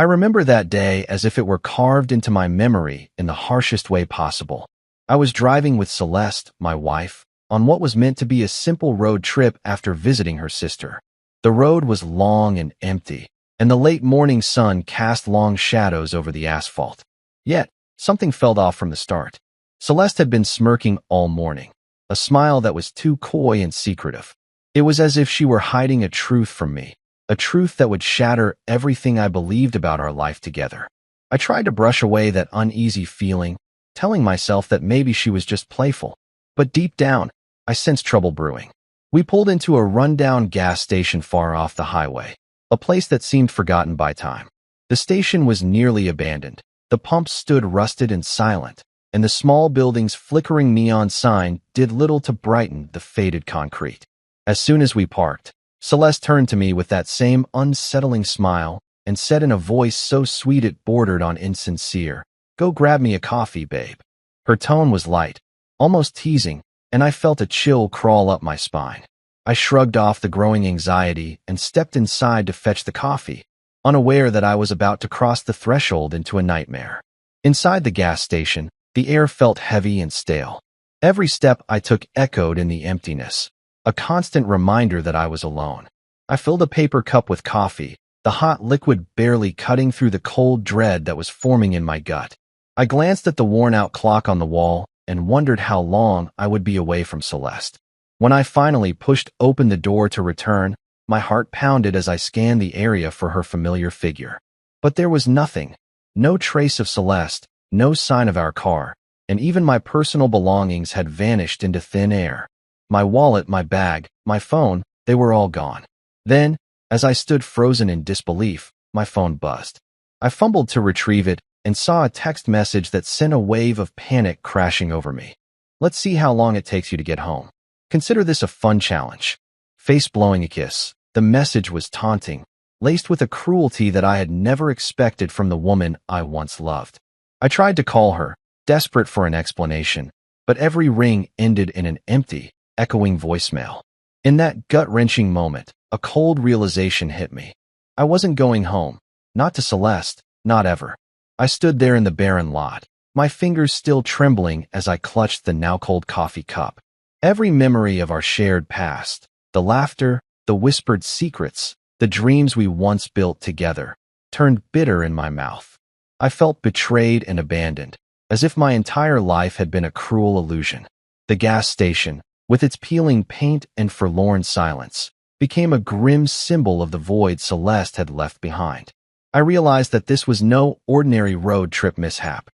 I remember that day as if it were carved into my memory in the harshest way possible. I was driving with Celeste, my wife, on what was meant to be a simple road trip after visiting her sister. The road was long and empty, and the late morning sun cast long shadows over the asphalt. Yet, something felt off from the start. Celeste had been smirking all morning, a smile that was too coy and secretive. It was as if she were hiding a truth from me, a truth that would shatter everything I believed about our life together. I tried to brush away that uneasy feeling, telling myself that maybe she was just playful. But deep down, I sensed trouble brewing. We pulled into a rundown gas station far off the highway, a place that seemed forgotten by time. The station was nearly abandoned. The pumps stood rusted and silent, and the small building's flickering neon sign did little to brighten the faded concrete. As soon as we parked, Celeste turned to me with that same unsettling smile and said in a voice so sweet it bordered on insincere, "Go grab me a coffee, babe." Her tone was light, almost teasing, and I felt a chill crawl up my spine. I shrugged off the growing anxiety and stepped inside to fetch the coffee, unaware that I was about to cross the threshold into a nightmare. Inside the gas station, the air felt heavy and stale. Every step I took echoed in the emptiness, a constant reminder that I was alone. I filled a paper cup with coffee, the hot liquid barely cutting through the cold dread that was forming in my gut. I glanced at the worn-out clock on the wall and wondered how long I would be away from Celeste. When I finally pushed open the door to return, my heart pounded as I scanned the area for her familiar figure. But there was nothing, no trace of Celeste, no sign of our car, and even my personal belongings had vanished into thin air. My wallet, my bag, my phone, they were all gone. Then, as I stood frozen in disbelief, my phone buzzed. I fumbled to retrieve it and saw a text message that sent a wave of panic crashing over me. "Let's see how long it takes you to get home. Consider this a fun challenge." Face blowing a kiss. The message was taunting, laced with a cruelty that I had never expected from the woman I once loved. I tried to call her, desperate for an explanation, but every ring ended in an empty, echoing voicemail. In that gut-wrenching moment, a cold realization hit me. I wasn't going home, not to Celeste, not ever. I stood there in the barren lot, my fingers still trembling as I clutched the now-cold coffee cup. Every memory of our shared past, the laughter, the whispered secrets, the dreams we once built together, turned bitter in my mouth. I felt betrayed and abandoned, as if my entire life had been a cruel illusion. The gas station, with its peeling paint and forlorn silence, became a grim symbol of the void Celeste had left behind. I realized that this was no ordinary road trip mishap.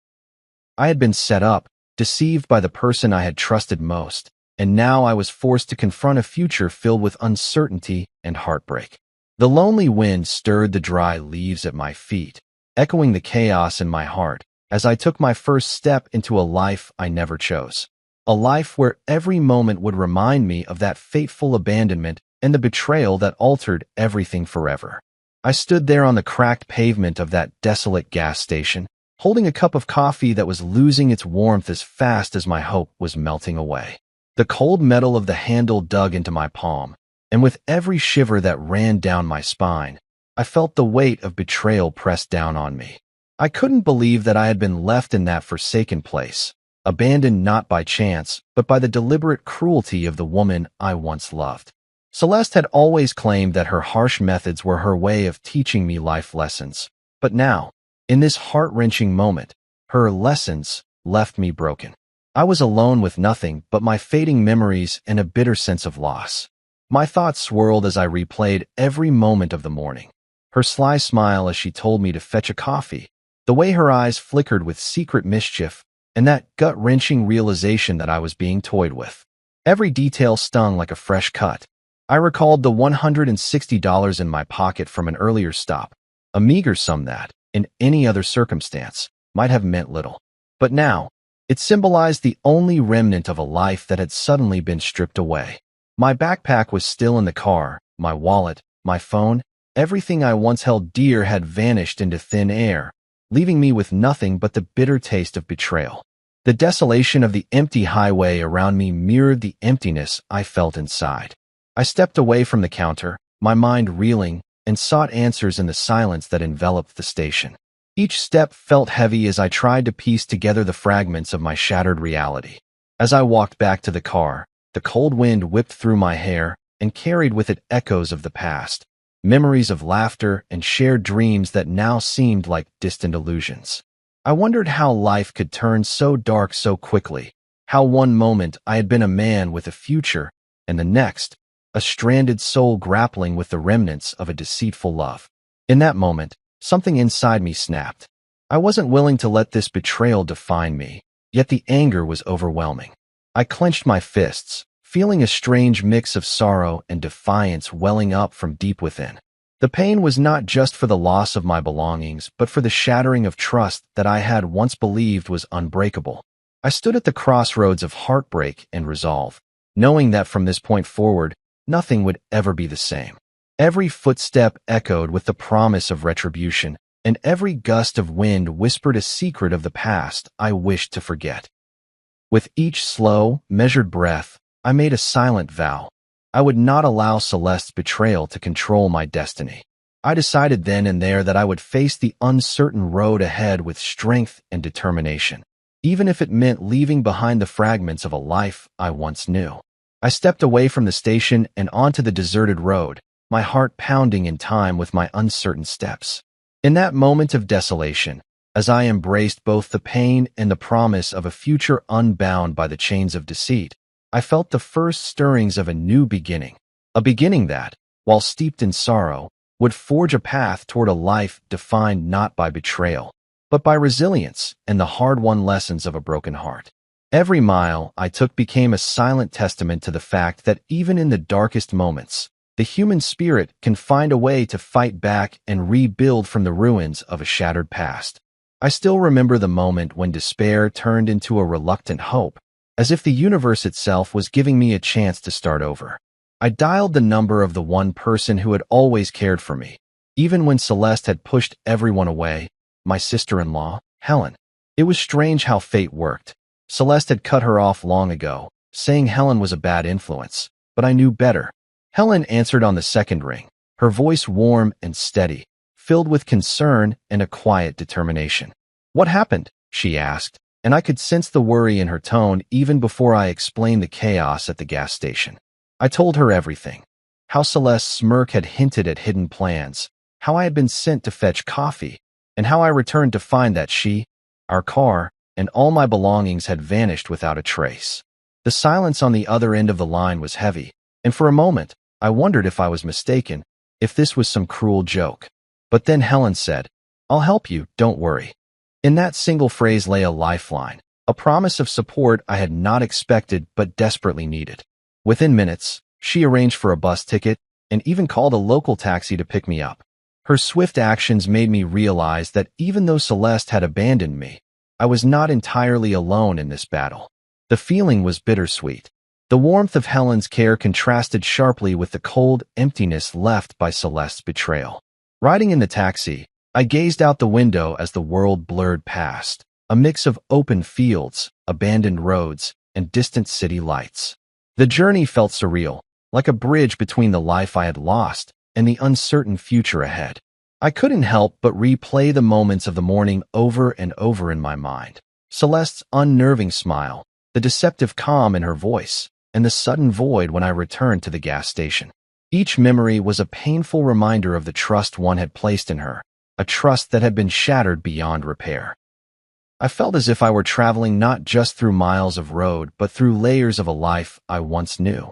I had been set up, deceived by the person I had trusted most, and now I was forced to confront a future filled with uncertainty and heartbreak. The lonely wind stirred the dry leaves at my feet, echoing the chaos in my heart as I took my first step into a life I never chose. A life where every moment would remind me of that fateful abandonment and the betrayal that altered everything forever. I stood there on the cracked pavement of that desolate gas station, holding a cup of coffee that was losing its warmth as fast as my hope was melting away. The cold metal of the handle dug into my palm, and with every shiver that ran down my spine, I felt the weight of betrayal press down on me. I couldn't believe that I had been left in that forsaken place, abandoned not by chance, but by the deliberate cruelty of the woman I once loved. Celeste had always claimed that her harsh methods were her way of teaching me life lessons. But now, in this heart-wrenching moment, her lessons left me broken. I was alone with nothing but my fading memories and a bitter sense of loss. My thoughts swirled as I replayed every moment of the morning. Her sly smile as she told me to fetch a coffee, the way her eyes flickered with secret mischief, and that gut-wrenching realization that I was being toyed with. Every detail stung like a fresh cut. I recalled the $160 in my pocket from an earlier stop, a meager sum that, in any other circumstance, might have meant little. But now, it symbolized the only remnant of a life that had suddenly been stripped away. My backpack was still in the car, my wallet, my phone, everything I once held dear had vanished into thin air, leaving me with nothing but the bitter taste of betrayal. The desolation of the empty highway around me mirrored the emptiness I felt inside. I stepped away from the counter, my mind reeling, and sought answers in the silence that enveloped the station. Each step felt heavy as I tried to piece together the fragments of my shattered reality. As I walked back to the car, the cold wind whipped through my hair and carried with it echoes of the past, memories of laughter and shared dreams that now seemed like distant illusions. I wondered how life could turn so dark so quickly, how one moment I had been a man with a future, and the next, a stranded soul grappling with the remnants of a deceitful love. In that moment, something inside me snapped. I wasn't willing to let this betrayal define me, yet the anger was overwhelming. I clenched my fists, feeling a strange mix of sorrow and defiance welling up from deep within. The pain was not just for the loss of my belongings, but for the shattering of trust that I had once believed was unbreakable. I stood at the crossroads of heartbreak and resolve, knowing that from this point forward, nothing would ever be the same. Every footstep echoed with the promise of retribution, and every gust of wind whispered a secret of the past I wished to forget. With each slow, measured breath, I made a silent vow. I would not allow Celeste's betrayal to control my destiny. I decided then and there that I would face the uncertain road ahead with strength and determination, even if it meant leaving behind the fragments of a life I once knew. I stepped away from the station and onto the deserted road, my heart pounding in time with my uncertain steps. In that moment of desolation, as I embraced both the pain and the promise of a future unbound by the chains of deceit, I felt the first stirrings of a new beginning, a beginning that, while steeped in sorrow, would forge a path toward a life defined not by betrayal, but by resilience and the hard-won lessons of a broken heart. Every mile I took became a silent testament to the fact that even in the darkest moments, the human spirit can find a way to fight back and rebuild from the ruins of a shattered past. I still remember the moment when despair turned into a reluctant hope, as if the universe itself was giving me a chance to start over. I dialed the number of the one person who had always cared for me, even when Celeste had pushed everyone away, my sister-in-law, Helen. It was strange how fate worked. Celeste had cut her off long ago, saying Helen was a bad influence, but I knew better. Helen answered on the second ring, her voice warm and steady, filled with concern and a quiet determination. "What happened?" she asked, and I could sense the worry in her tone even before I explained the chaos at the gas station. I told her everything. How Celeste's smirk had hinted at hidden plans, how I had been sent to fetch coffee, and how I returned to find that she, our car, and all my belongings had vanished without a trace. The silence on the other end of the line was heavy, and for a moment, I wondered if I was mistaken, if this was some cruel joke. But then Helen said, "I'll help you, don't worry." In that single phrase lay a lifeline, a promise of support I had not expected but desperately needed. Within minutes, she arranged for a bus ticket and even called a local taxi to pick me up. Her swift actions made me realize that even though Celeste had abandoned me, I was not entirely alone in this battle. The feeling was bittersweet. The warmth of Helen's care contrasted sharply with the cold emptiness left by Celeste's betrayal. Riding in the taxi, I gazed out the window as the world blurred past, a mix of open fields, abandoned roads, and distant city lights. The journey felt surreal, like a bridge between the life I had lost and the uncertain future ahead. I couldn't help but replay the moments of the morning over and over in my mind. Celeste's unnerving smile, the deceptive calm in her voice, and the sudden void when I returned to the gas station. Each memory was a painful reminder of the trust one had placed in her, a trust that had been shattered beyond repair. I felt as if I were traveling not just through miles of road, but through layers of a life I once knew,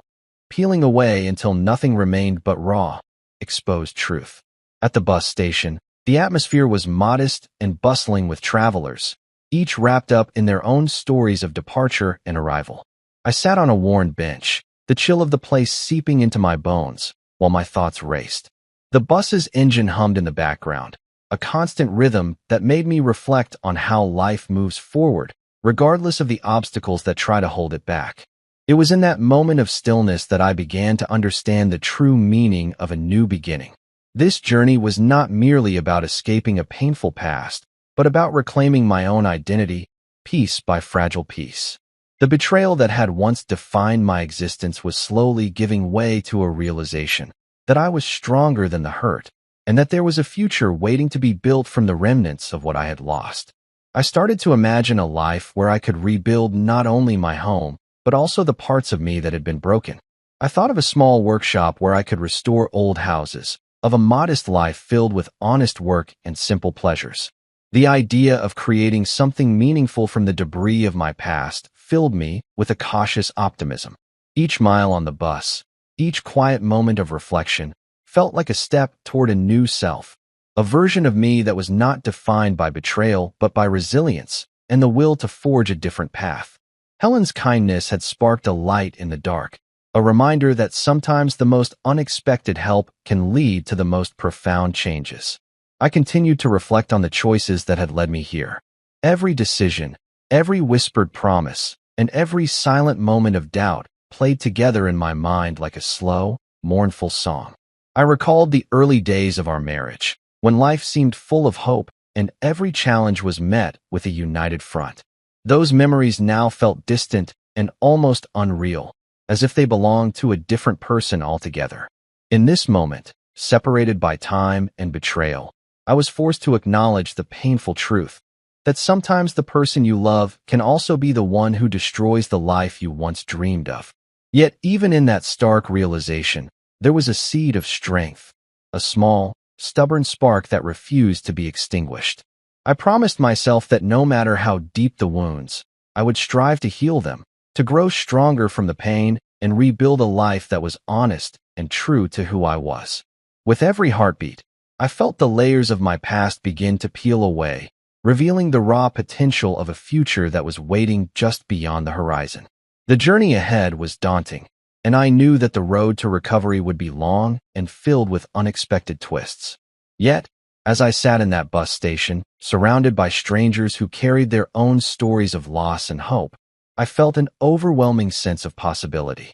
peeling away until nothing remained but raw, exposed truth. At the bus station, the atmosphere was modest and bustling with travelers, each wrapped up in their own stories of departure and arrival. I sat on a worn bench, the chill of the place seeping into my bones, while my thoughts raced. The bus's engine hummed in the background, a constant rhythm that made me reflect on how life moves forward, regardless of the obstacles that try to hold it back. It was in that moment of stillness that I began to understand the true meaning of a new beginning. This journey was not merely about escaping a painful past, but about reclaiming my own identity, piece by fragile piece. The betrayal that had once defined my existence was slowly giving way to a realization that I was stronger than the hurt, and that there was a future waiting to be built from the remnants of what I had lost. I started to imagine a life where I could rebuild not only my home, but also the parts of me that had been broken. I thought of a small workshop where I could restore old houses, of a modest life filled with honest work and simple pleasures. The idea of creating something meaningful from the debris of my past filled me with a cautious optimism. Each mile on the bus, each quiet moment of reflection, felt like a step toward a new self, a version of me that was not defined by betrayal but by resilience and the will to forge a different path. Helen's kindness had sparked a light in the dark, a reminder that sometimes the most unexpected help can lead to the most profound changes. I continued to reflect on the choices that had led me here. Every decision, every whispered promise, and every silent moment of doubt played together in my mind like a slow, mournful song. I recalled the early days of our marriage, when life seemed full of hope and every challenge was met with a united front. Those memories now felt distant and almost unreal, as if they belonged to a different person altogether. In this moment, separated by time and betrayal, I was forced to acknowledge the painful truth that sometimes the person you love can also be the one who destroys the life you once dreamed of. Yet even in that stark realization, there was a seed of strength, a small, stubborn spark that refused to be extinguished. I promised myself that no matter how deep the wounds, I would strive to heal them, to grow stronger from the pain and rebuild a life that was honest and true to who I was. With every heartbeat, I felt the layers of my past begin to peel away, revealing the raw potential of a future that was waiting just beyond the horizon. The journey ahead was daunting, and I knew that the road to recovery would be long and filled with unexpected twists. Yet, as I sat in that bus station, surrounded by strangers who carried their own stories of loss and hope, I felt an overwhelming sense of possibility.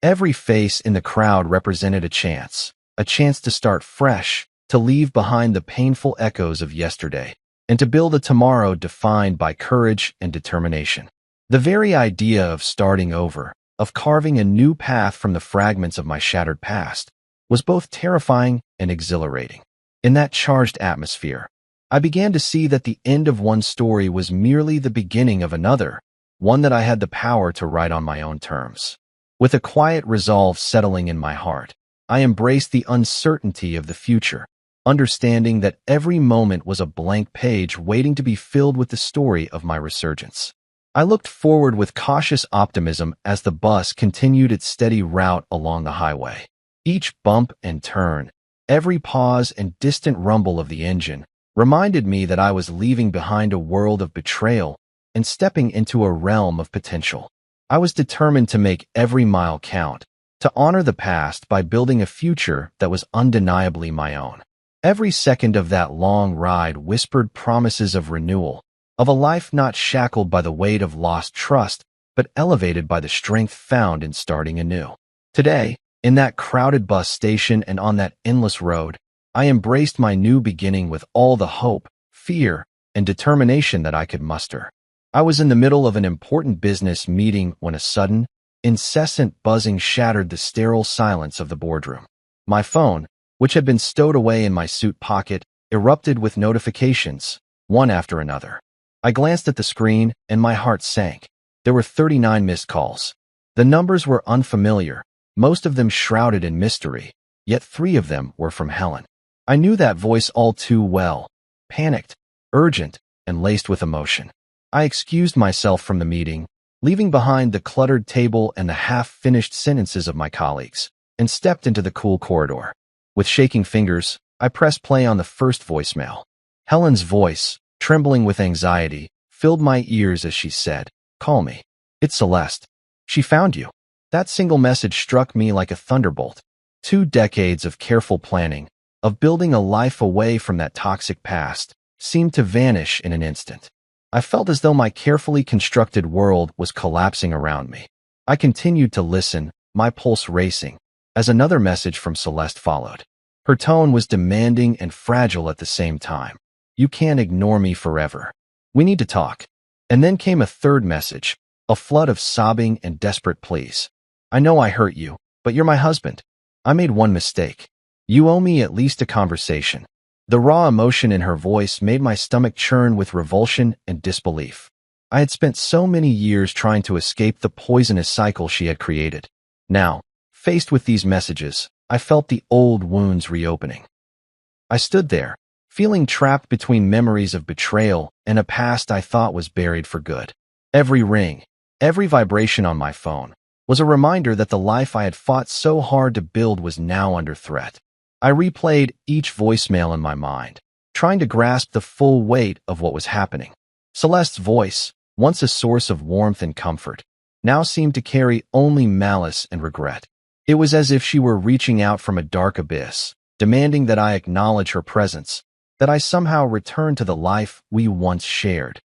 Every face in the crowd represented a chance to start fresh, to leave behind the painful echoes of yesterday, and to build a tomorrow defined by courage and determination. The very idea of starting over, of carving a new path from the fragments of my shattered past, was both terrifying and exhilarating. In that charged atmosphere, I began to see that the end of one story was merely the beginning of another, one that I had the power to write on my own terms. With a quiet resolve settling in my heart, I embraced the uncertainty of the future, understanding that every moment was a blank page waiting to be filled with the story of my resurgence. I looked forward with cautious optimism as the bus continued its steady route along the highway. Each bump and turn, every pause and distant rumble of the engine reminded me that I was leaving behind a world of betrayal and stepping into a realm of potential. I was determined to make every mile count, to honor the past by building a future that was undeniably my own. Every second of that long ride whispered promises of renewal, of a life not shackled by the weight of lost trust, but elevated by the strength found in starting anew. Today, in that crowded bus station and on that endless road, I embraced my new beginning with all the hope, fear, and determination that I could muster. I was in the middle of an important business meeting when a sudden, incessant buzzing shattered the sterile silence of the boardroom. My phone, which had been stowed away in my suit pocket, erupted with notifications, one after another. I glanced at the screen, and my heart sank. There were 39 missed calls. The numbers were unfamiliar, most of them shrouded in mystery, yet 3 of them were from Helen. I knew that voice all too well, panicked, urgent, and laced with emotion. I excused myself from the meeting, leaving behind the cluttered table and the half-finished sentences of my colleagues, and stepped into the cool corridor. With shaking fingers, I pressed play on the first voicemail. Helen's voice, trembling with anxiety, filled my ears as she said, "Call me. It's Celeste. She found you." That single message struck me like a thunderbolt. 2 decades of careful planning, of building a life away from that toxic past, seemed to vanish in an instant. I felt as though my carefully constructed world was collapsing around me. I continued to listen, my pulse racing, as another message from Celeste followed. Her tone was demanding and fragile at the same time. "You can't ignore me forever. We need to talk." And then came a third message, a flood of sobbing and desperate pleas. "I know I hurt you, but you're my husband. I made one mistake. You owe me at least a conversation." The raw emotion in her voice made my stomach churn with revulsion and disbelief. I had spent so many years trying to escape the poisonous cycle she had created. Now, faced with these messages, I felt the old wounds reopening. I stood there, feeling trapped between memories of betrayal and a past I thought was buried for good. Every ring, every vibration on my phone, was a reminder that the life I had fought so hard to build was now under threat. I replayed each voicemail in my mind, trying to grasp the full weight of what was happening. Celeste's voice, once a source of warmth and comfort, now seemed to carry only malice and regret. It was as if she were reaching out from a dark abyss, demanding that I acknowledge her presence, that I somehow return to the life we once shared,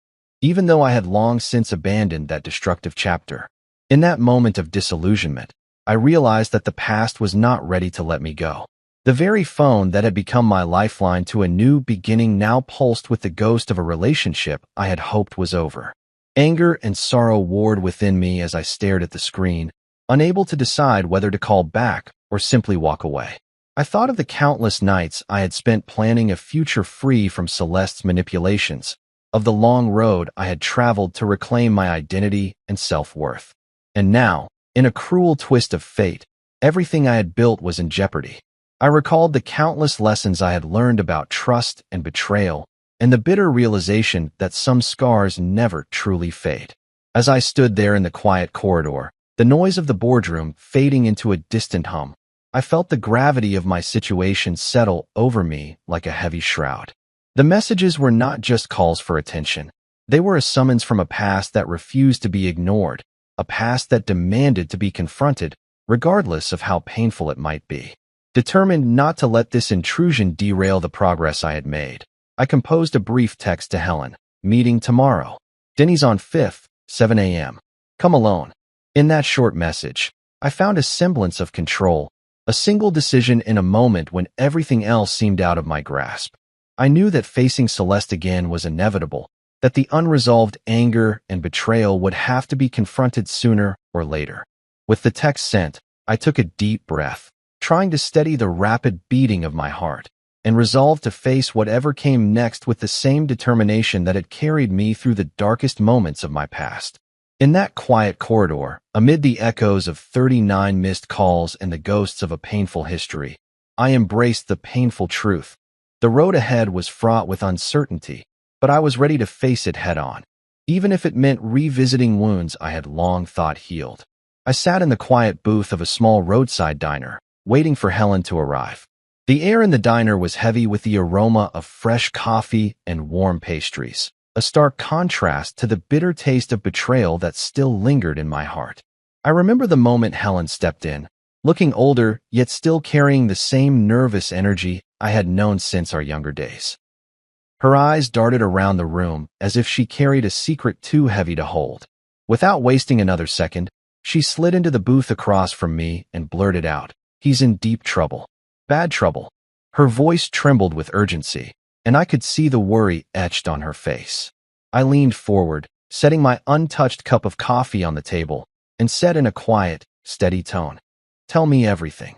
even though I had long since abandoned that destructive chapter. In that moment of disillusionment, I realized that the past was not ready to let me go. The very phone that had become my lifeline to a new beginning now pulsed with the ghost of a relationship I had hoped was over. Anger and sorrow warred within me as I stared at the screen, unable to decide whether to call back or simply walk away. I thought of the countless nights I had spent planning a future free from Celeste's manipulations, of the long road I had traveled to reclaim my identity and self-worth. And now, in a cruel twist of fate, everything I had built was in jeopardy. I recalled the countless lessons I had learned about trust and betrayal, and the bitter realization that some scars never truly fade. As I stood there in the quiet corridor, the noise of the boardroom fading into a distant hum, I felt the gravity of my situation settle over me like a heavy shroud. The messages were not just calls for attention. They were a summons from a past that refused to be ignored, a past that demanded to be confronted, regardless of how painful it might be. Determined not to let this intrusion derail the progress I had made, I composed a brief text to Helen. Meeting tomorrow. Denny's on 5th, 7 a.m. Come alone. In that short message, I found a semblance of control, a single decision in a moment when everything else seemed out of my grasp. I knew that facing Celeste again was inevitable, that the unresolved anger and betrayal would have to be confronted sooner or later. With the text sent, I took a deep breath, trying to steady the rapid beating of my heart, and resolved to face whatever came next with the same determination that had carried me through the darkest moments of my past. In that quiet corridor, amid the echoes of 39 missed calls and the ghosts of a painful history, I embraced the painful truth. The road ahead was fraught with uncertainty, but I was ready to face it head-on, even if it meant revisiting wounds I had long thought healed. I sat in the quiet booth of a small roadside diner, waiting for Helen to arrive. The air in the diner was heavy with the aroma of fresh coffee and warm pastries, a stark contrast to the bitter taste of betrayal that still lingered in my heart. I remember the moment Helen stepped in, looking older yet still carrying the same nervous energy I had known since our younger days. Her eyes darted around the room as if she carried a secret too heavy to hold. Without wasting another second, she slid into the booth across from me and blurted out, "He's in deep trouble. Bad trouble." Her voice trembled with urgency, and I could see the worry etched on her face. I leaned forward, setting my untouched cup of coffee on the table, and said in a quiet, steady tone, "Tell me everything."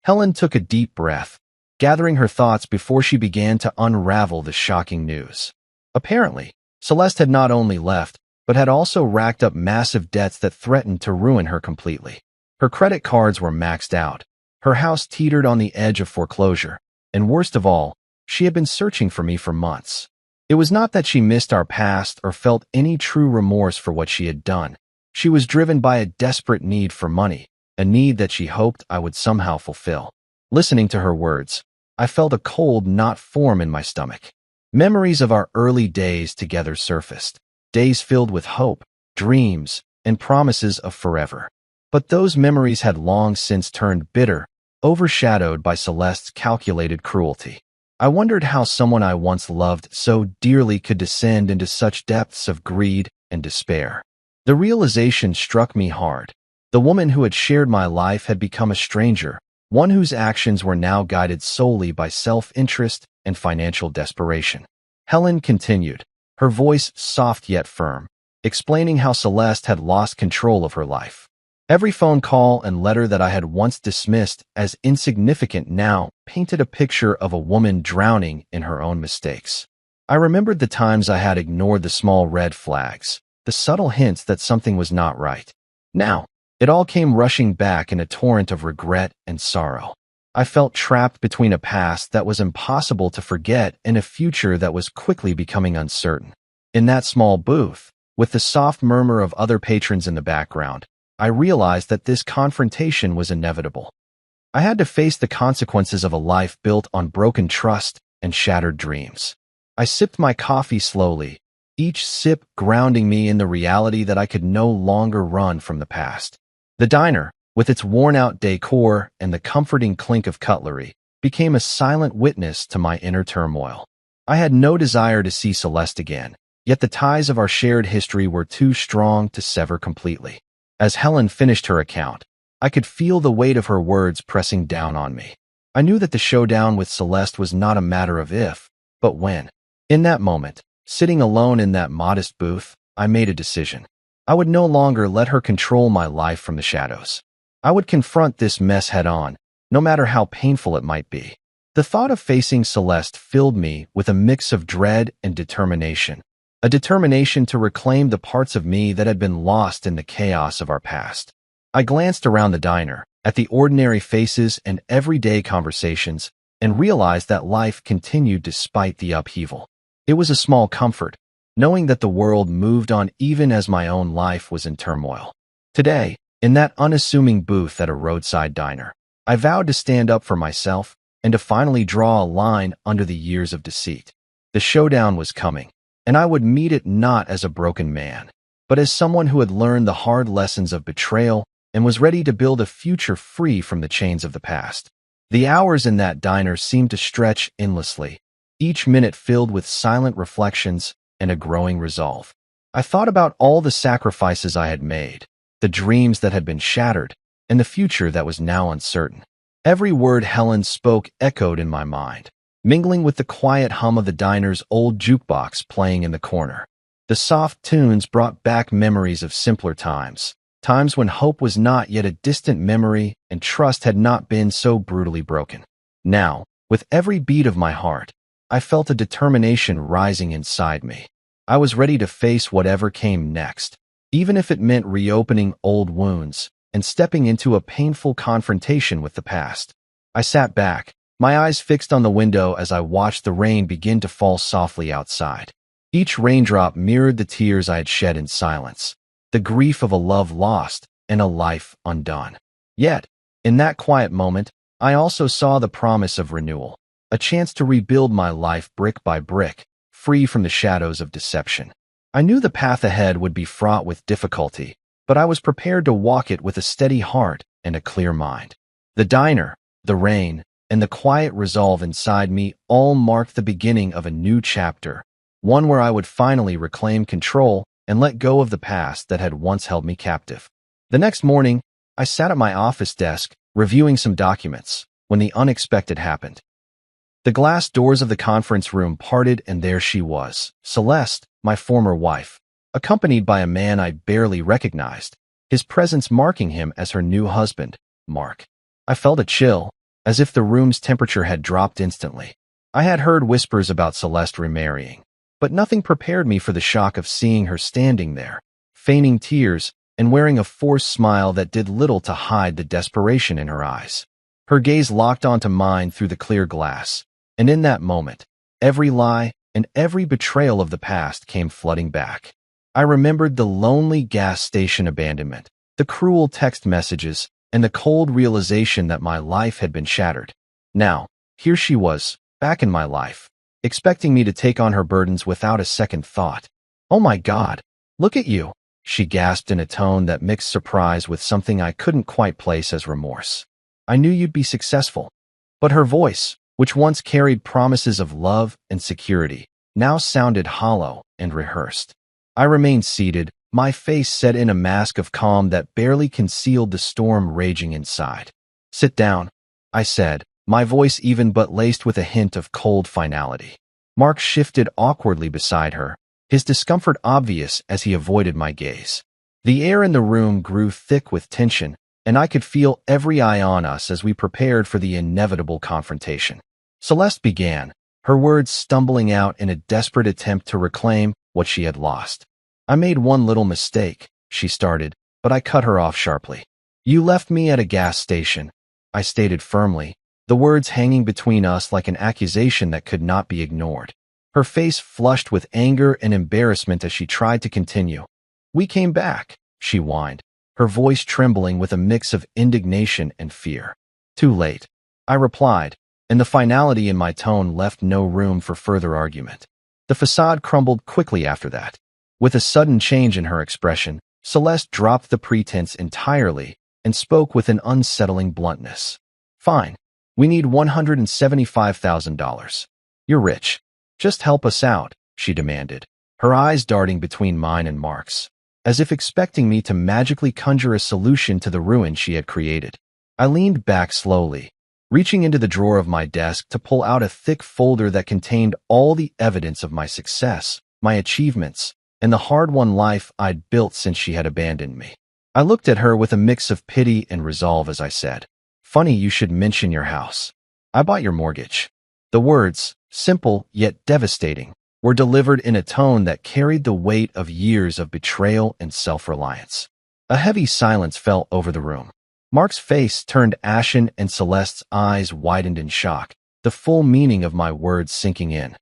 Helen took a deep breath, gathering her thoughts before she began to unravel the shocking news. Apparently, Celeste had not only left, but had also racked up massive debts that threatened to ruin her completely. Her credit cards were maxed out. Her house teetered on the edge of foreclosure, and worst of all, she had been searching for me for months. It was not that she missed our past or felt any true remorse for what she had done. She was driven by a desperate need for money, a need that she hoped I would somehow fulfill. Listening to her words, I felt a cold knot form in my stomach. Memories of our early days together surfaced, days filled with hope, dreams, and promises of forever. But those memories had long since turned bitter, overshadowed by Celeste's calculated cruelty. I wondered how someone I once loved so dearly could descend into such depths of greed and despair. The realization struck me hard. The woman who had shared my life had become a stranger, one whose actions were now guided solely by self-interest and financial desperation. Helen continued, her voice soft yet firm, explaining how Celeste had lost control of her life. Every phone call and letter that I had once dismissed as insignificant now painted a picture of a woman drowning in her own mistakes. I remembered the times I had ignored the small red flags, the subtle hints that something was not right. Now, it all came rushing back in a torrent of regret and sorrow. I felt trapped between a past that was impossible to forget and a future that was quickly becoming uncertain. In that small booth, with the soft murmur of other patrons in the background, I realized that this confrontation was inevitable. I had to face the consequences of a life built on broken trust and shattered dreams. I sipped my coffee slowly, each sip grounding me in the reality that I could no longer run from the past. The diner, with its worn-out decor and the comforting clink of cutlery, became a silent witness to my inner turmoil. I had no desire to see Celeste again, yet the ties of our shared history were too strong to sever completely. As Helen finished her account, I could feel the weight of her words pressing down on me. I knew that the showdown with Celeste was not a matter of if, but when. In that moment, sitting alone in that modest booth, I made a decision. I would no longer let her control my life from the shadows. I would confront this mess head-on, no matter how painful it might be. The thought of facing Celeste filled me with a mix of dread and determination. A determination to reclaim the parts of me that had been lost in the chaos of our past. I glanced around the diner, at the ordinary faces and everyday conversations, and realized that life continued despite the upheaval. It was a small comfort, knowing that the world moved on even as my own life was in turmoil. Today, in that unassuming booth at a roadside diner, I vowed to stand up for myself and to finally draw a line under the years of deceit. The showdown was coming, and I would meet it not as a broken man, but as someone who had learned the hard lessons of betrayal and was ready to build a future free from the chains of the past. The hours in that diner seemed to stretch endlessly, each minute filled with silent reflections and a growing resolve. I thought about all the sacrifices I had made, the dreams that had been shattered, and the future that was now uncertain. Every word Helen spoke echoed in my mind, mingling with the quiet hum of the diner's old jukebox playing in the corner. The soft tunes brought back memories of simpler times, times when hope was not yet a distant memory and trust had not been so brutally broken. Now, with every beat of my heart, I felt a determination rising inside me. I was ready to face whatever came next, even if it meant reopening old wounds and stepping into a painful confrontation with the past. I sat back, my eyes fixed on the window as I watched the rain begin to fall softly outside. Each raindrop mirrored the tears I had shed in silence, the grief of a love lost and a life undone. Yet, in that quiet moment, I also saw the promise of renewal, a chance to rebuild my life brick by brick, free from the shadows of deception. I knew the path ahead would be fraught with difficulty, but I was prepared to walk it with a steady heart and a clear mind. The diner, the rain, and the quiet resolve inside me all marked the beginning of a new chapter, one where I would finally reclaim control and let go of the past that had once held me captive. The next morning, I sat at my office desk, reviewing some documents, when the unexpected happened. The glass doors of the conference room parted and there she was, Celeste, my former wife, accompanied by a man I barely recognized, his presence marking him as her new husband, Mark. I felt a chill, as if the room's temperature had dropped instantly. I had heard whispers about Celeste remarrying, but nothing prepared me for the shock of seeing her standing there, feigning tears and wearing a forced smile that did little to hide the desperation in her eyes. Her gaze locked onto mine through the clear glass, and in that moment, every lie and every betrayal of the past came flooding back. I remembered the lonely gas station abandonment, the cruel text messages, and the cold realization that my life had been shattered. Now, here she was, back in my life, expecting me to take on her burdens without a second thought. "Oh my God, look at you," she gasped in a tone that mixed surprise with something I couldn't quite place as remorse. "I knew you'd be successful." But her voice, which once carried promises of love and security, now sounded hollow and rehearsed. I remained seated, my face set in a mask of calm that barely concealed the storm raging inside. "Sit down," I said, my voice even but laced with a hint of cold finality. Mark shifted awkwardly beside her, his discomfort obvious as he avoided my gaze. The air in the room grew thick with tension, and I could feel every eye on us as we prepared for the inevitable confrontation. Celeste began, her words stumbling out in a desperate attempt to reclaim what she had lost. "I made one little mistake," she started, but I cut her off sharply. "You left me at a gas station," I stated firmly, the words hanging between us like an accusation that could not be ignored. Her face flushed with anger and embarrassment as she tried to continue. "We came back," she whined, her voice trembling with a mix of indignation and fear. "Too late," I replied, and the finality in my tone left no room for further argument. The facade crumbled quickly after that. With a sudden change in her expression, Celeste dropped the pretense entirely and spoke with an unsettling bluntness. "Fine. We need $175,000. You're rich. Just help us out," she demanded, her eyes darting between mine and Mark's, as if expecting me to magically conjure a solution to the ruin she had created. I leaned back slowly, reaching into the drawer of my desk to pull out a thick folder that contained all the evidence of my success, my achievements, and the hard-won life I'd built since she had abandoned me. I looked at her with a mix of pity and resolve as I said, "Funny you should mention your house. I bought your mortgage." The words, simple yet devastating, were delivered in a tone that carried the weight of years of betrayal and self-reliance. A heavy silence fell over the room. Mark's face turned ashen and Celeste's eyes widened in shock, the full meaning of my words sinking in.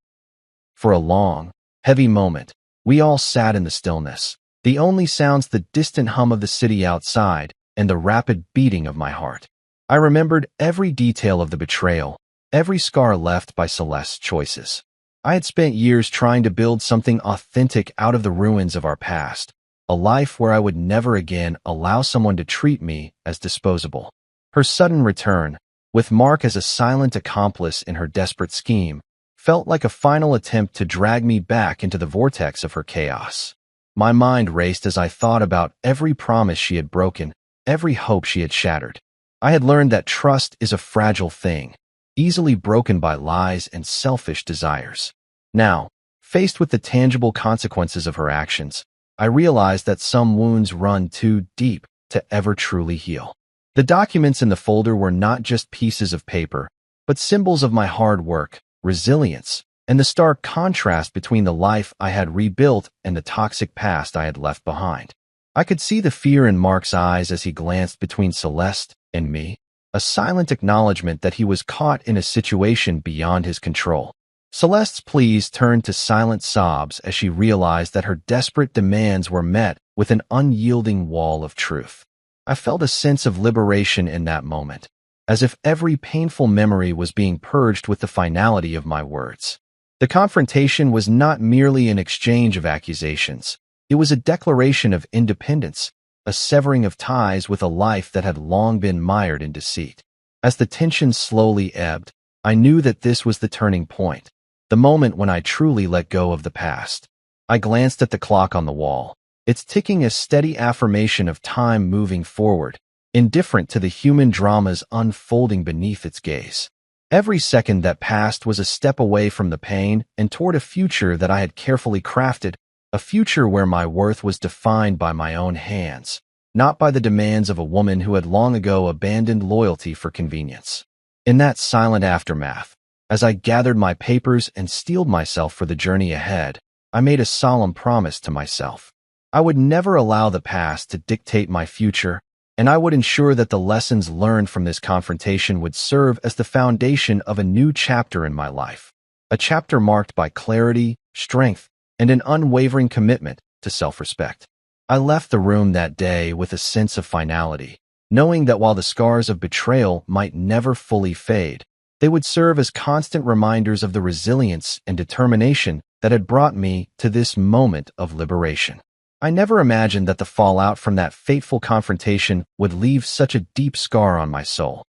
For a long, heavy moment, we all sat in the stillness, the only sounds the distant hum of the city outside and the rapid beating of my heart. I remembered every detail of the betrayal, every scar left by Celeste's choices. I had spent years trying to build something authentic out of the ruins of our past, a life where I would never again allow someone to treat me as disposable. Her sudden return, with Mark as a silent accomplice in her desperate scheme, felt like a final attempt to drag me back into the vortex of her chaos. My mind raced as I thought about every promise she had broken, every hope she had shattered. I had learned that trust is a fragile thing, easily broken by lies and selfish desires. Now, faced with the tangible consequences of her actions, I realized that some wounds run too deep to ever truly heal. The documents in the folder were not just pieces of paper, but symbols of my hard work, resilience, and the stark contrast between the life I had rebuilt and the toxic past I had left behind. I could see the fear in Mark's eyes as he glanced between Celeste and me, a silent acknowledgement that he was caught in a situation beyond his control. Celeste's pleas turned to silent sobs as she realized that her desperate demands were met with an unyielding wall of truth. I felt a sense of liberation in that moment, as if every painful memory was being purged with the finality of my words. The confrontation was not merely an exchange of accusations. It was a declaration of independence, a severing of ties with a life that had long been mired in deceit. As the tension slowly ebbed, I knew that this was the turning point, the moment when I truly let go of the past. I glanced at the clock on the wall, its ticking a steady affirmation of time moving forward, indifferent to the human dramas unfolding beneath its gaze. Every second that passed was a step away from the pain and toward a future that I had carefully crafted, a future where my worth was defined by my own hands, not by the demands of a woman who had long ago abandoned loyalty for convenience. In that silent aftermath, as I gathered my papers and steeled myself for the journey ahead, I made a solemn promise to myself. I would never allow the past to dictate my future, and I would ensure that the lessons learned from this confrontation would serve as the foundation of a new chapter in my life, a chapter marked by clarity, strength, and an unwavering commitment to self-respect. I left the room that day with a sense of finality, knowing that while the scars of betrayal might never fully fade, they would serve as constant reminders of the resilience and determination that had brought me to this moment of liberation. I never imagined that the fallout from that fateful confrontation would leave such a deep scar on my soul.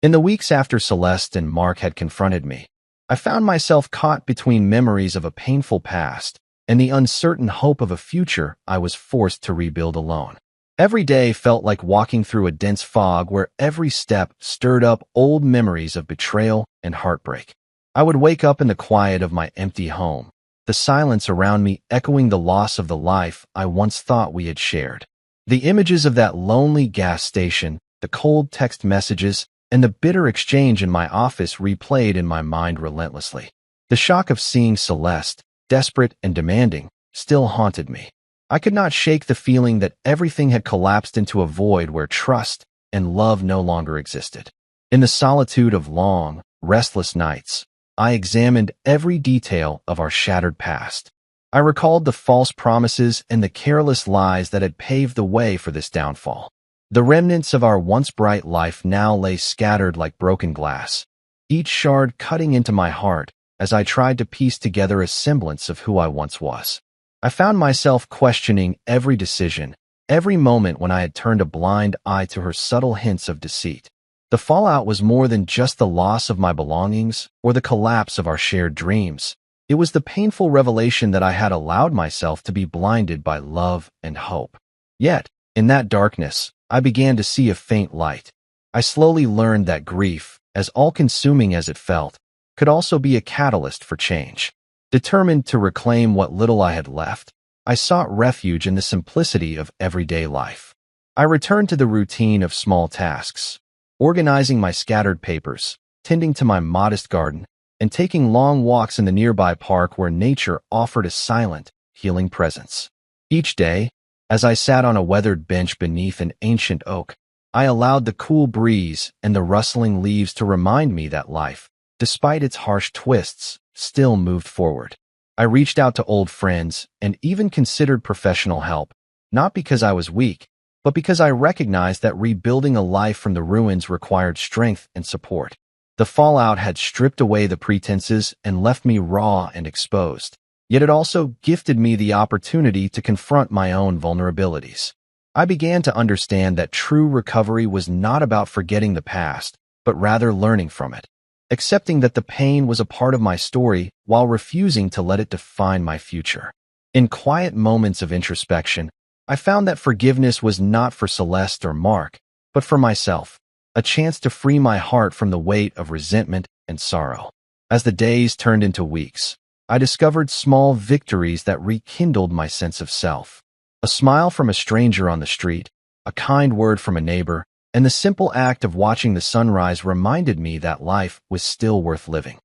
In the weeks after Celeste and Mark had confronted me, I found myself caught between memories of a painful past and the uncertain hope of a future I was forced to rebuild alone. Every day felt like walking through a dense fog where every step stirred up old memories of betrayal and heartbreak. I would wake up in the quiet of my empty home, the silence around me echoing the loss of the life I once thought we had shared. The images of that lonely gas station, the cold text messages, and the bitter exchange in my office replayed in my mind relentlessly. The shock of seeing Celeste, desperate and demanding, still haunted me. I could not shake the feeling that everything had collapsed into a void where trust and love no longer existed. In the solitude of long, restless nights, I examined every detail of our shattered past. I recalled the false promises and the careless lies that had paved the way for this downfall. The remnants of our once bright life now lay scattered like broken glass, each shard cutting into my heart as I tried to piece together a semblance of who I once was. I found myself questioning every decision, every moment when I had turned a blind eye to her subtle hints of deceit. The fallout was more than just the loss of my belongings or the collapse of our shared dreams. It was the painful revelation that I had allowed myself to be blinded by love and hope. Yet, in that darkness, I began to see a faint light. I slowly learned that grief, as all-consuming as it felt, could also be a catalyst for change. Determined to reclaim what little I had left, I sought refuge in the simplicity of everyday life. I returned to the routine of small tasks, organizing my scattered papers, tending to my modest garden, and taking long walks in the nearby park where nature offered a silent, healing presence. Each day, as I sat on a weathered bench beneath an ancient oak, I allowed the cool breeze and the rustling leaves to remind me that life, despite its harsh twists, still moved forward. I reached out to old friends and even considered professional help, not because I was weak, but because I recognized that rebuilding a life from the ruins required strength and support. The fallout had stripped away the pretenses and left me raw and exposed. Yet it also gifted me the opportunity to confront my own vulnerabilities. I began to understand that true recovery was not about forgetting the past, but rather learning from it, accepting that the pain was a part of my story while refusing to let it define my future. In quiet moments of introspection, I found that forgiveness was not for Celeste or Mark, but for myself, a chance to free my heart from the weight of resentment and sorrow. As the days turned into weeks, I discovered small victories that rekindled my sense of self. A smile from a stranger on the street, a kind word from a neighbor, and the simple act of watching the sunrise reminded me that life was still worth living.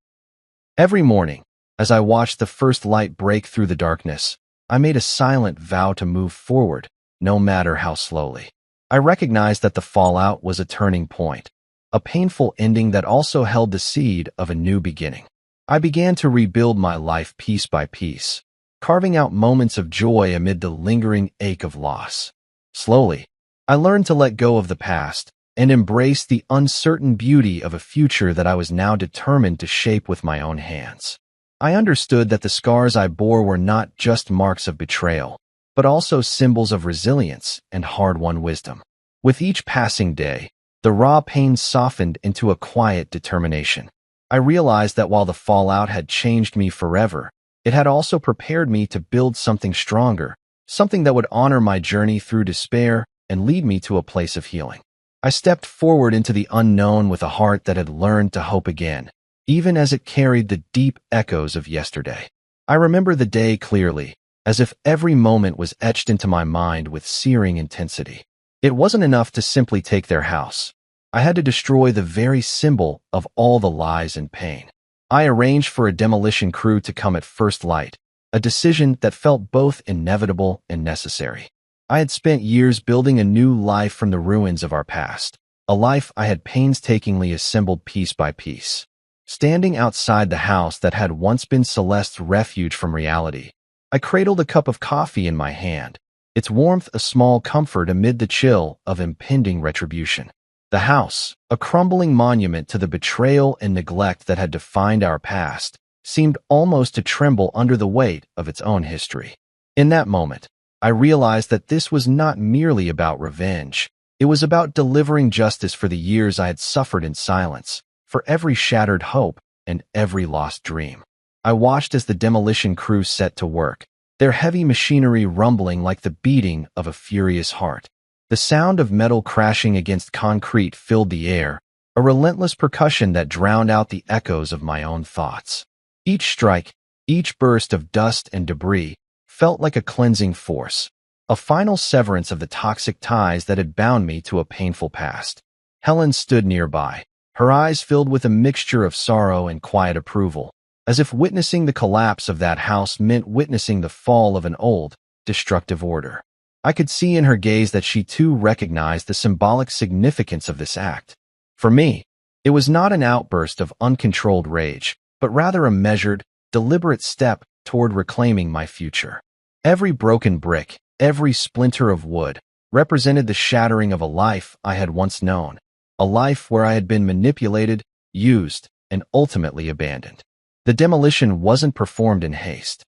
Every morning, as I watched the first light break through the darkness, I made a silent vow to move forward, no matter how slowly. I recognized that the fallout was a turning point, a painful ending that also held the seed of a new beginning. I began to rebuild my life piece by piece, carving out moments of joy amid the lingering ache of loss. Slowly, I learned to let go of the past and embrace the uncertain beauty of a future that I was now determined to shape with my own hands. I understood that the scars I bore were not just marks of betrayal, but also symbols of resilience and hard-won wisdom. With each passing day, the raw pain softened into a quiet determination. I realized that while the fallout had changed me forever, it had also prepared me to build something stronger, something that would honor my journey through despair and lead me to a place of healing. I stepped forward into the unknown with a heart that had learned to hope again, even as it carried the deep echoes of yesterday. I remember the day clearly, as if every moment was etched into my mind with searing intensity. It wasn't enough to simply take their house. I had to destroy the very symbol of all the lies and pain. I arranged for a demolition crew to come at first light, a decision that felt both inevitable and necessary. I had spent years building a new life from the ruins of our past, a life I had painstakingly assembled piece by piece. Standing outside the house that had once been Celeste's refuge from reality, I cradled a cup of coffee in my hand, its warmth a small comfort amid the chill of impending retribution. The house, a crumbling monument to the betrayal and neglect that had defined our past, seemed almost to tremble under the weight of its own history. In that moment, I realized that this was not merely about revenge. It was about delivering justice for the years I had suffered in silence, for every shattered hope and every lost dream. I watched as the demolition crew set to work, their heavy machinery rumbling like the beating of a furious heart. The sound of metal crashing against concrete filled the air, a relentless percussion that drowned out the echoes of my own thoughts. Each strike, Each burst of dust and debris felt like a cleansing force, a final severance of the toxic ties that had bound me to a painful past. Helen stood nearby, her eyes filled with a mixture of sorrow and quiet approval, as if witnessing the collapse of that house meant witnessing the fall of an old, destructive order. I could see in her gaze that she too recognized the symbolic significance of this act. For me, it was not an outburst of uncontrolled rage, but rather a measured, deliberate step toward reclaiming my future. Every broken brick, every splinter of wood, represented the shattering of a life I had once known, a life where I had been manipulated, used, and ultimately abandoned. The demolition wasn't performed in haste.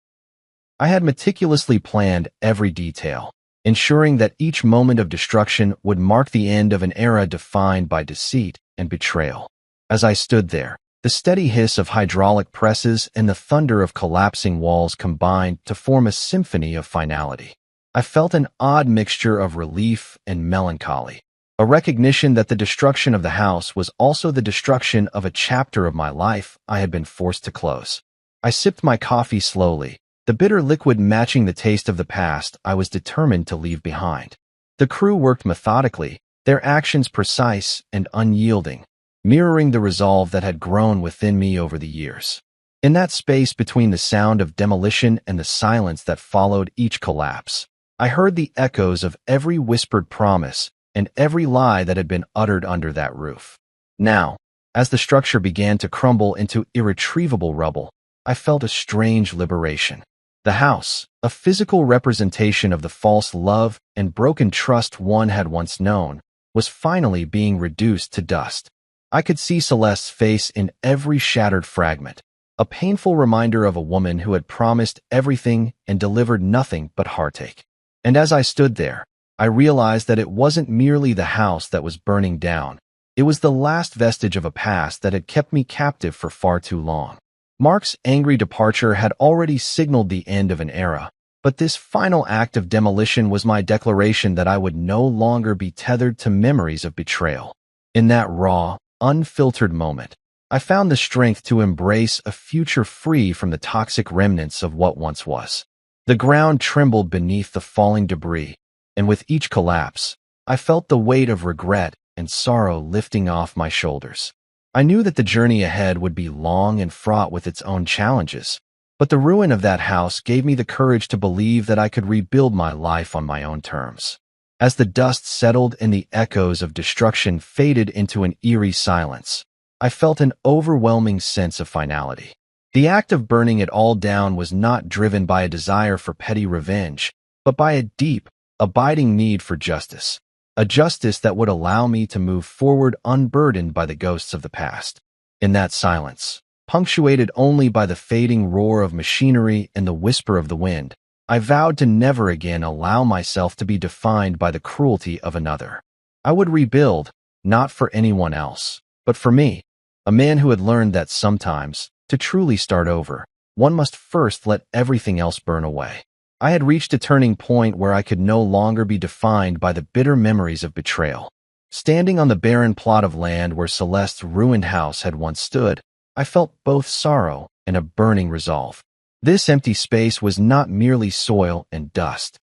I had meticulously planned every detail, ensuring that each moment of destruction would mark the end of an era defined by deceit and betrayal. As I stood there, the steady hiss of hydraulic presses and the thunder of collapsing walls combined to form a symphony of finality. I felt an odd mixture of relief and melancholy, a recognition that the destruction of the house was also the destruction of a chapter of my life I had been forced to close. I sipped my coffee slowly, the bitter liquid matching the taste of the past I was determined to leave behind. The crew worked methodically, their actions precise and unyielding, mirroring the resolve that had grown within me over the years. In that space between the sound of demolition and the silence that followed each collapse, I heard the echoes of every whispered promise and every lie that had been uttered under that roof. Now, as the structure began to crumble into irretrievable rubble, I felt a strange liberation. The house, a physical representation of the false love and broken trust one had once known, was finally being reduced to dust. I could see Celeste's face in every shattered fragment, a painful reminder of a woman who had promised everything and delivered nothing but heartache. And as I stood there, I realized that it wasn't merely the house that was burning down. It was the last vestige of a past that had kept me captive for far too long. Mark's angry departure had already signaled the end of an era, but this final act of demolition was my declaration that I would no longer be tethered to memories of betrayal. In that raw, unfiltered moment, I found the strength to embrace a future free from the toxic remnants of what once was. The ground trembled beneath the falling debris, and with each collapse, I felt the weight of regret and sorrow lifting off my shoulders. I knew that the journey ahead would be long and fraught with its own challenges, but the ruin of that house gave me the courage to believe that I could rebuild my life on my own terms. As the dust settled and the echoes of destruction faded into an eerie silence, I felt an overwhelming sense of finality. The act of burning it all down was not driven by a desire for petty revenge, but by a deep, abiding need for justice. A justice that would allow me to move forward unburdened by the ghosts of the past. In that silence, punctuated only by the fading roar of machinery and the whisper of the wind, I vowed to never again allow myself to be defined by the cruelty of another. I would rebuild, not for anyone else, but for me, a man who had learned that sometimes, to truly start over, one must first let everything else burn away. I had reached a turning point where I could no longer be defined by the bitter memories of betrayal. Standing on the barren plot of land where Celeste's ruined house had once stood, I felt both sorrow and a burning resolve. This empty space was not merely soil and dust.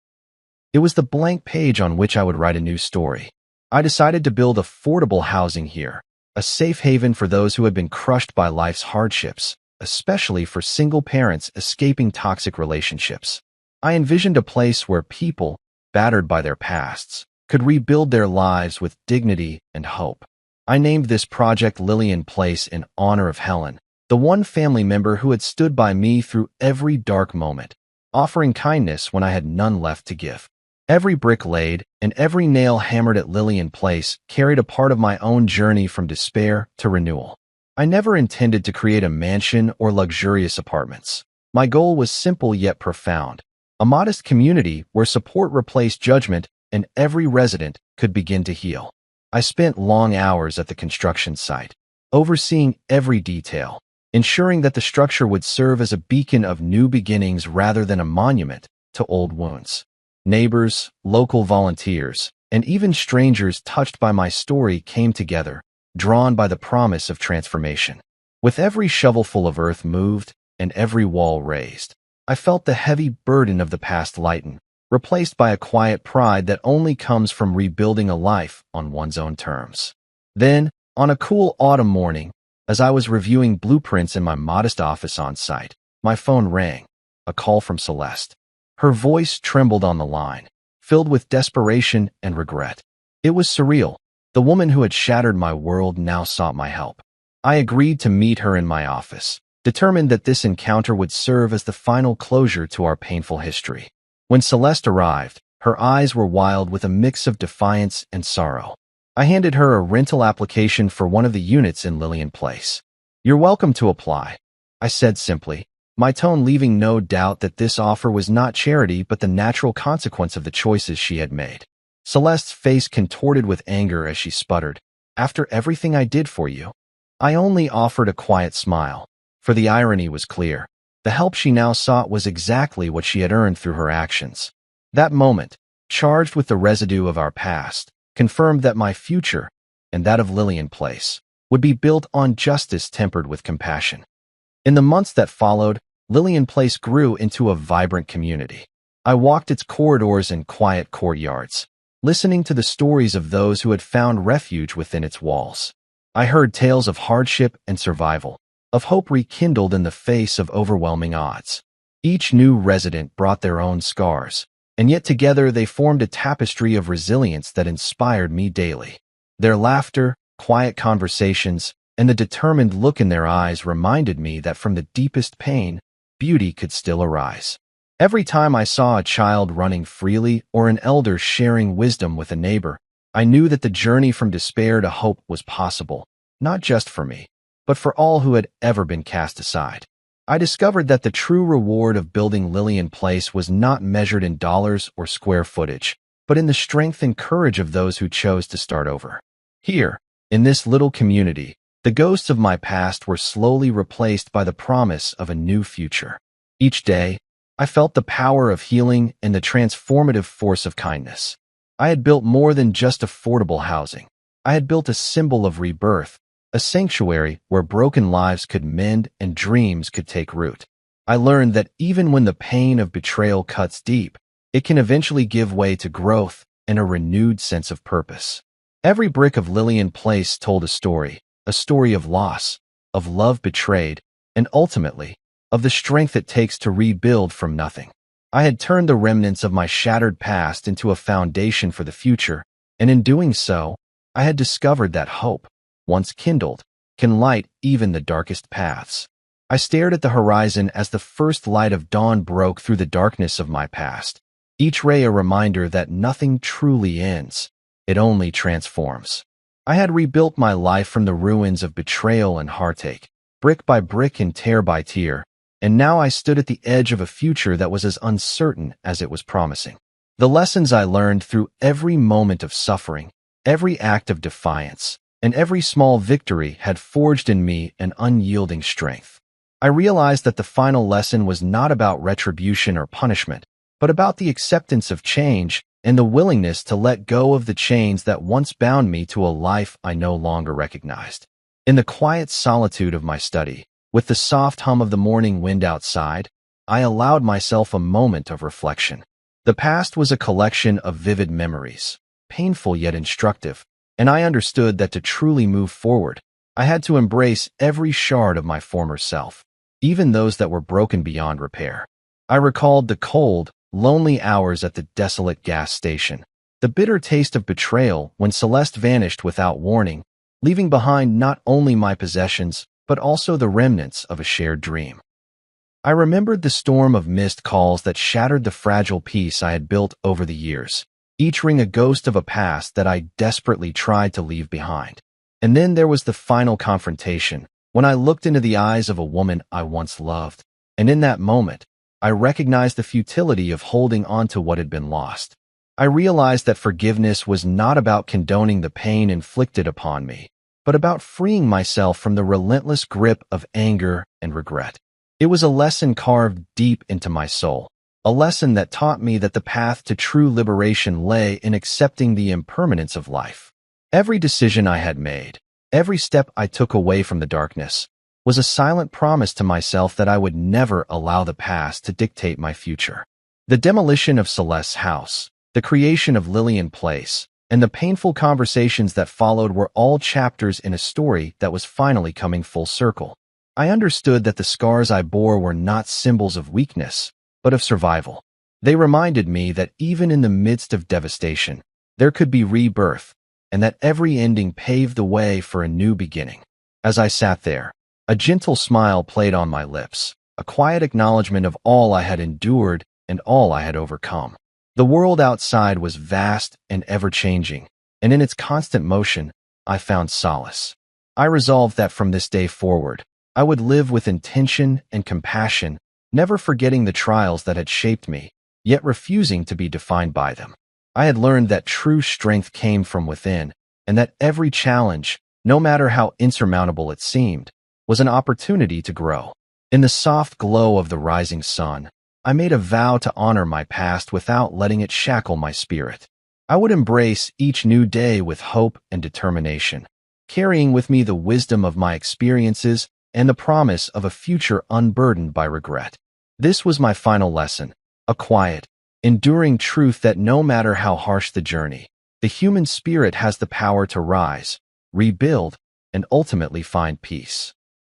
It was the blank page on which I would write a new story. I decided to build affordable housing here, a safe haven for those who had been crushed by life's hardships, especially for single parents escaping toxic relationships. I envisioned a place where people, battered by their pasts, could rebuild their lives with dignity and hope. I named this project Lillian Place in honor of Helen, the one family member who had stood by me through every dark moment, offering kindness when I had none left to give. Every brick laid and every nail hammered at Lillian Place carried a part of my own journey from despair to renewal. I never intended to create a mansion or luxurious apartments. My goal was simple yet profound. A modest community where support replaced judgment and every resident could begin to heal. I spent long hours at the construction site, overseeing every detail, ensuring that the structure would serve as a beacon of new beginnings rather than a monument to old wounds. Neighbors, local volunteers, and even strangers touched by my story came together, drawn by the promise of transformation. With every shovelful of earth moved, and every wall raised. I felt the heavy burden of the past lighten, replaced by a quiet pride that only comes from rebuilding a life on one's own terms. Then, on a cool autumn morning, as I was reviewing blueprints in my modest office on site, my phone rang, a call from Celeste. Her voice trembled on the line, filled with desperation and regret. It was surreal. The woman who had shattered my world now sought my help. I agreed to meet her in my office, determined that this encounter would serve as the final closure to our painful history. When Celeste arrived, her eyes were wild with a mix of defiance and sorrow. I handed her a rental application for one of the units in Lillian Place. "You're welcome to apply," I said simply, my tone leaving no doubt that this offer was not charity but the natural consequence of the choices she had made. Celeste's face contorted with anger as she sputtered, "After everything I did for you?" I only offered a quiet smile, for the irony was clear. The help she now sought was exactly what she had earned through her actions. That moment, charged with the residue of our past, confirmed that my future, and that of Lillian Place, would be built on justice tempered with compassion. In the months that followed, Lillian Place grew into a vibrant community. I walked its corridors and quiet courtyards, listening to the stories of those who had found refuge within its walls. I heard tales of hardship and survival, of hope rekindled in the face of overwhelming odds. Each new resident brought their own scars, and yet together they formed a tapestry of resilience that inspired me daily. Their laughter, quiet conversations, and the determined look in their eyes reminded me that from the deepest pain, beauty could still arise. Every time I saw a child running freely or an elder sharing wisdom with a neighbor, I knew that the journey from despair to hope was possible, not just for me, but for all who had ever been cast aside. I discovered that the true reward of building Lillian Place was not measured in dollars or square footage, but in the strength and courage of those who chose to start over. Here, in this little community, the ghosts of my past were slowly replaced by the promise of a new future. Each day, I felt the power of healing and the transformative force of kindness. I had built more than just affordable housing. I had built a symbol of rebirth, a sanctuary where broken lives could mend and dreams could take root. I learned that even when the pain of betrayal cuts deep, it can eventually give way to growth and a renewed sense of purpose. Every brick of Lillian Place told a story of loss, of love betrayed, and ultimately, of the strength it takes to rebuild from nothing. I had turned the remnants of my shattered past into a foundation for the future, and in doing so, I had discovered that hope, once kindled, can light even the darkest paths. I stared at the horizon as the first light of dawn broke through the darkness of my past, each ray a reminder that nothing truly ends, it only transforms. I had rebuilt my life from the ruins of betrayal and heartache, brick by brick and tear by tear, and now I stood at the edge of a future that was as uncertain as it was promising. The lessons I learned through every moment of suffering, every act of defiance, and every small victory had forged in me an unyielding strength. I realized that the final lesson was not about retribution or punishment, but about the acceptance of change and the willingness to let go of the chains that once bound me to a life I no longer recognized. In the quiet solitude of my study, with the soft hum of the morning wind outside, I allowed myself a moment of reflection. The past was a collection of vivid memories, painful yet instructive, and I understood that to truly move forward, I had to embrace every shard of my former self, even those that were broken beyond repair. I recalled the cold, lonely hours at the desolate gas station, the bitter taste of betrayal when Celeste vanished without warning, leaving behind not only my possessions, but also the remnants of a shared dream. I remembered the storm of missed calls that shattered the fragile peace I had built over the years, each ring a ghost of a past that I desperately tried to leave behind. And then there was the final confrontation, when I looked into the eyes of a woman I once loved, and in that moment, I recognized the futility of holding on to what had been lost. I realized that forgiveness was not about condoning the pain inflicted upon me, but about freeing myself from the relentless grip of anger and regret. It was a lesson carved deep into my soul, a lesson that taught me that the path to true liberation lay in accepting the impermanence of life. Every decision I had made, every step I took away from the darkness, was a silent promise to myself that I would never allow the past to dictate my future. The demolition of Celeste's house, the creation of Lillian Place, and the painful conversations that followed were all chapters in a story that was finally coming full circle. I understood that the scars I bore were not symbols of weakness, but of survival. They reminded me that even in the midst of devastation, there could be rebirth, and that every ending paved the way for a new beginning. As I sat there, a gentle smile played on my lips, a quiet acknowledgement of all I had endured and all I had overcome. The world outside was vast and ever-changing, and in its constant motion, I found solace. I resolved that from this day forward, I would live with intention and compassion, never forgetting the trials that had shaped me, yet refusing to be defined by them. I had learned that true strength came from within, and that every challenge, no matter how insurmountable it seemed, was an opportunity to grow. In the soft glow of the rising sun, I made a vow to honor my past without letting it shackle my spirit. I would embrace each new day with hope and determination, carrying with me the wisdom of my experiences and the promise of a future unburdened by regret. This was my final lesson, a quiet, enduring truth that no matter how harsh the journey, the human spirit has the power to rise, rebuild, and ultimately find peace.